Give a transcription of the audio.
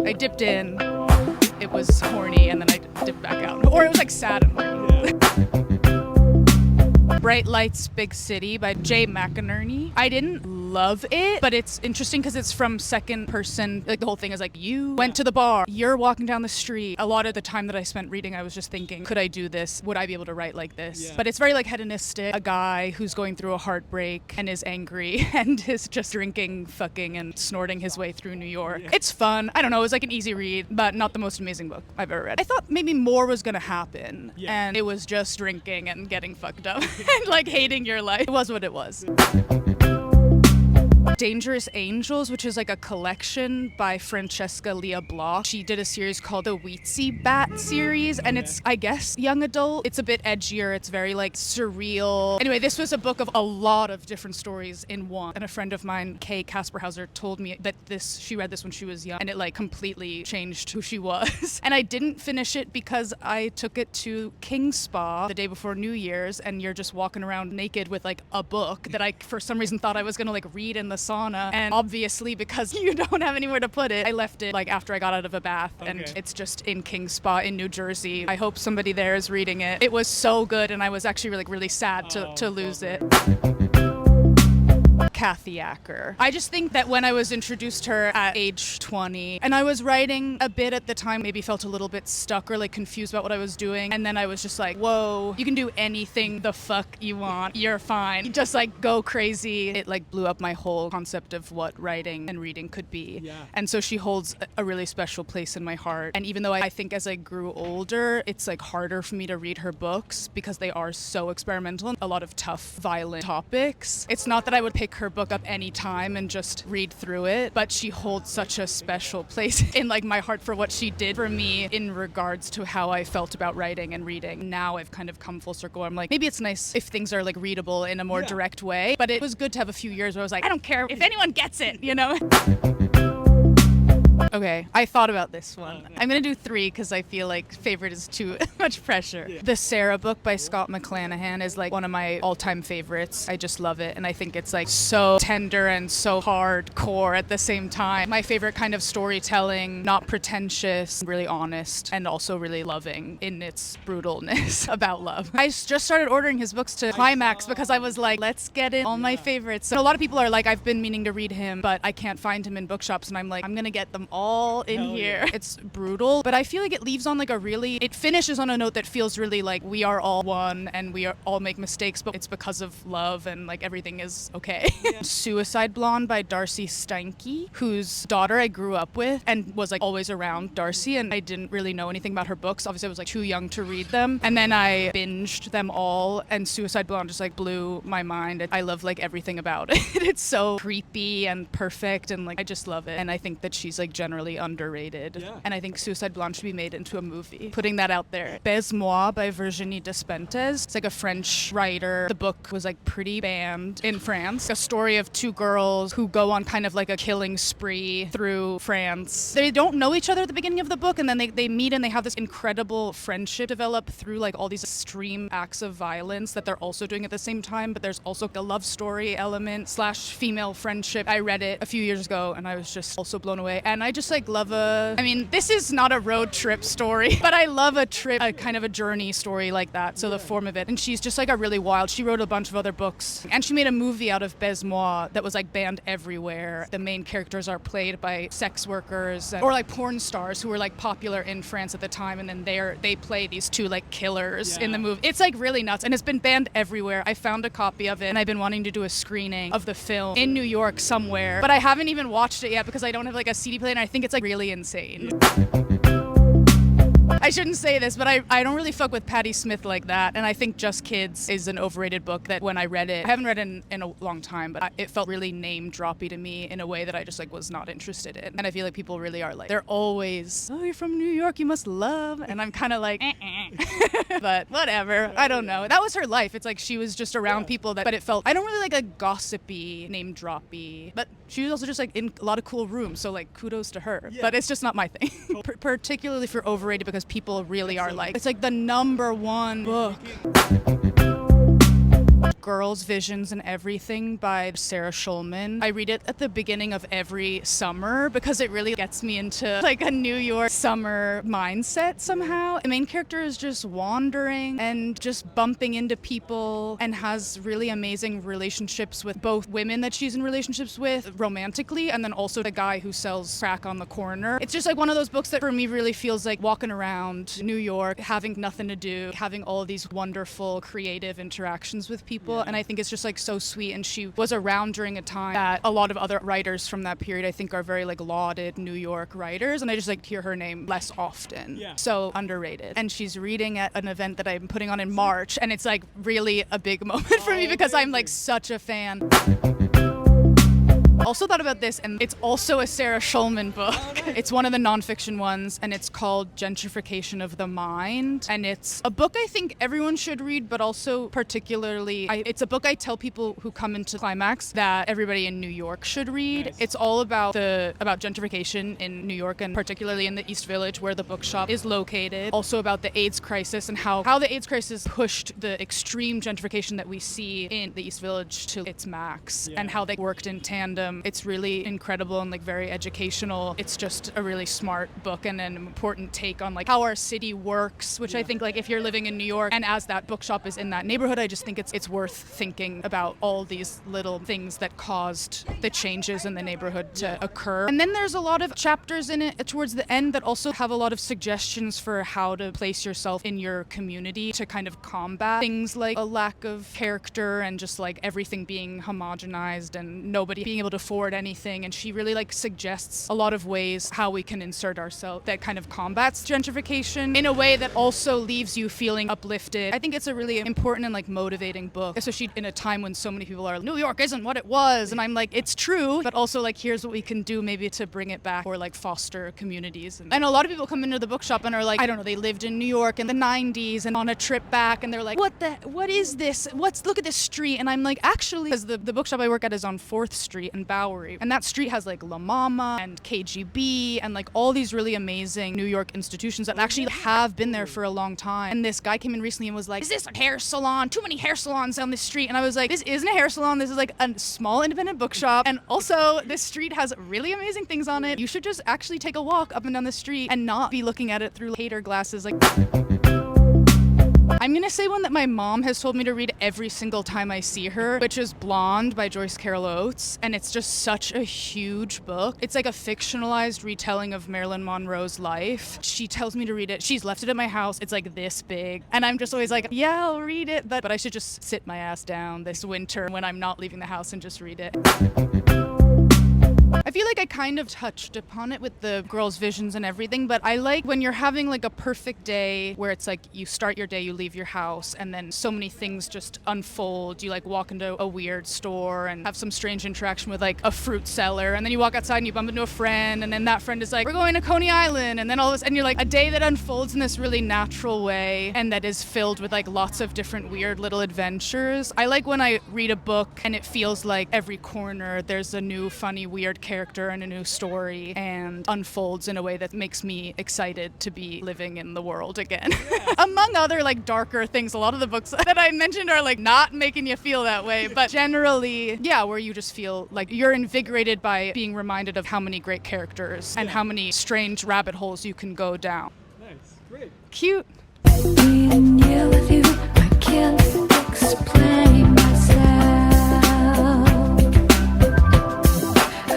I dipped in, it was horny, and then I dipped back out. Or it was like sad and horny. Bright Lights, Big City by Jay McInerney. I didn't love it, but it's interesting because it's from second person. Like the whole thing is like, you went to the bar, you're walking down the street. A lot of the time that I spent reading, I was just thinking, could I do this? Would I be able to write like this? But it's very like hedonistic. A guy who's going through a heartbreak and is angry and is just drinking, fucking, and snorting his way through New York. It's fun. I don't know. It was like an easy read, but not the most amazing book I've ever read. I thought maybe more was going to happen, and it was just drinking and getting fucked up and like hating your life. It was what it was. Dangerous Angels, which is like a collection by Francesca Lia Bloch. She did a series called the Weetzie Bat series, and it's, I guess, young adult. It's a bit edgier. It's very like surreal. Anyway, this was a book of a lot of different stories in one. And a friend of mine, Kay Kasperhauser, told me that she read this when she was young, and it like completely changed who she was. And I didn't finish it because I took it to King Spa the day before New Year's, and you're just walking around naked with like a book that I, for some reason, thought I was gonna like read in the sauna, and obviously because you don't have anywhere to put it, I left it like after I got out of a bath, and it's just in King Spa in New Jersey. I hope somebody there is reading it. It was so good, and I was actually really sad to lose it. Kathy Acker. I just think that when I was introduced to her at age 20, and I was writing a bit at the time, maybe felt a little bit stuck or like confused about what I was doing, and then I was just like, whoa, you can do anything the fuck you want. You're fine. You just like go crazy. It like blew up my whole concept of what writing and reading could be. And so she holds a really special place in my heart. And even though I think as I grew older, it's like harder for me to read her books because they are so experimental and a lot of tough, violent topics. It's not that I would pick her book up any time and just read through it, but she holds such a special place in like my heart for what she did for me in regards to how I felt about writing and reading. Now I've kind of come full circle. I'm like, maybe it's nice if things are like readable in a more direct way, but it was good to have a few years where I was like, I don't care if anyone gets it, you know? Okay, I thought about this one. I'm going to do 3 because I feel like favorite is too much pressure. The Sarah book by Scott McClanahan is like one of my all-time favorites. I just love it, and I think it's like so tender and so hardcore at the same time. My favorite kind of storytelling, not pretentious, really honest, and also really loving in its brutalness about love. I just started ordering his books to climax because I was like, let's get in all my favorites. And a lot of people are like, I've been meaning to read him, but I can't find him in bookshops, and I'm like, I'm going to get them all in here. It's brutal, but I feel like it leaves on like it finishes on a note that feels really like we are all one and we all make mistakes, but it's because of love and like everything is okay. Suicide Blonde by Darcy Steinke, whose daughter I grew up with and was like always around Darcy, and I didn't really know anything about her books. Obviously I was like too young to read them, and then I binged them all, and Suicide Blonde just like blew my mind. I love like everything about it. It's so creepy and perfect, and like I just love it, and I think that she's like generally underrated. And I think Suicide Blonde should be made into a movie. Putting that out there. Baise-moi by Virginie Despentes. It's like a French writer. The book was like pretty banned in France. A story of 2 girls who go on kind of like a killing spree through France. They don't know each other at the beginning of the book, and then they meet and they have this incredible friendship develop through like all these extreme acts of violence that they're also doing at the same time, but there's also a love story element / female friendship. I read it a few years ago and I was just also blown away. And I just like love this is not a road trip story, but I love a trip, a kind of a journey story like that. So the form of it. And she's just like a really wild, she wrote a bunch of other books, and she made a movie out of Baise-moi that was like banned everywhere. The main characters are played by sex workers or like porn stars who were like popular in France at the time, and then they play these 2 like killers in the movie. It's like really nuts, and it's been banned everywhere. I found a copy of it, and I've been wanting to do a screening of the film in New York somewhere, but I haven't even watched it yet because I don't have like a CD player, and I think it's like really insane. I shouldn't say this, but I don't really fuck with Patti Smith like that, and I think Just Kids is an overrated book that when I read it, I haven't read it in a long time, but it felt really name-droppy to me in a way that I just like was not interested in. And I feel like people really are like, they're always, oh, you're from New York, you must love, and I'm kind of like, but whatever, I don't know. That was her life. It's like she was just around people but it felt, I don't really like a gossipy, name-droppy, but she was also just like in a lot of cool rooms, so like kudos to her, but it's just not my thing. Particularly for overrated, because people really are like, it's like the #1 book. Girls, Visions, and Everything by Sarah Schulman. I read it at the beginning of every summer because it really gets me into like a New York summer mindset somehow. The main character is just wandering and just bumping into people and has really amazing relationships with both women that she's in relationships with romantically and then also the guy who sells crack on the corner. It's just like one of those books that for me really feels like walking around New York, having nothing to do, having all of these wonderful creative interactions with people. And I think it's just like so sweet. And she was around during a time that a lot of other writers from that period I think are very like lauded New York writers. And I just like hear her name less often. Yeah. So underrated. And she's reading at an event that I'm putting on in March. And it's like really a big moment for me because I'm like such a fan. Also thought about this, and it's also a Sarah Schulman book. Oh, nice. It's one of the nonfiction ones, and it's called Gentrification of the Mind. And it's a book I think everyone should read, but also particularly, it's a book I tell people who come into Climax that everybody in New York should read. Nice. It's all about gentrification in New York, and particularly in the East Village where the bookshop is located. Also about the AIDS crisis and how the AIDS crisis pushed the extreme gentrification that we see in the East Village to its max, and how they worked in tandem. It's really incredible and like very educational. It's just a really smart book and an important take on like how our city works, which I think like if you're living in New York and as that bookshop is in that neighborhood, I just think it's worth thinking about all these little things that caused the changes in the neighborhood to occur. And then there's a lot of chapters in it towards the end that also have a lot of suggestions for how to place yourself in your community to kind of combat things like a lack of character and just like everything being homogenized and nobody being able to afford anything. And she really like suggests a lot of ways how we can insert ourselves that kind of combats gentrification in a way that also leaves you feeling uplifted. I think it's a really important and like motivating book, especially in a time when so many people are New York isn't what it was, and I'm like it's true, but also like here's what we can do maybe to bring it back or like foster communities. And a lot of people come into the bookshop and are like, I don't know, they lived in New York in the 90s and on a trip back and they're like, what is this? Look at this street. And I'm like, actually, because the bookshop I work at is on 4th Street and Bowery. And that street has like La Mama and KGB and like all these really amazing New York institutions that actually have been there for a long time. And this guy came in recently and was like, is this a hair salon? Too many hair salons on this street. And I was like, this isn't a hair salon. This is like a small independent bookshop. And also this street has really amazing things on it. You should just actually take a walk up and down the street and not be looking at it through hater glasses. Like, I'm going to say one that my mom has told me to read every single time I see her, which is Blonde by Joyce Carol Oates. And it's just such a huge book. It's like a fictionalized retelling of Marilyn Monroe's life. She tells me to read it. She's left it at my house. It's like this big. And I'm just always like, yeah, I'll read it. But I should just sit my ass down this winter when I'm not leaving the house and just read it. I feel like I kind of touched upon it with the Girls' Visions and everything, but I like when you're having like a perfect day where it's like you start your day, you leave your house, and then so many things just unfold. You like walk into a weird store and have some strange interaction with like a fruit seller, and then you walk outside and you bump into a friend, and then that friend is like, we're going to Coney Island, and then all this, and you're like, a day that unfolds in this really natural way and that is filled with like lots of different weird little adventures. I like when I read a book and it feels like every corner there's a new funny weird character and a new story and unfolds in a way that makes me excited to be living in the world again. Yeah. Among other like darker things, a lot of the books that I mentioned are like not making you feel that way, but generally, yeah, where you just feel like you're invigorated by being reminded of how many great characters and how many strange rabbit holes you can go down. Nice, great. Cute. Being here with you, I can't explain.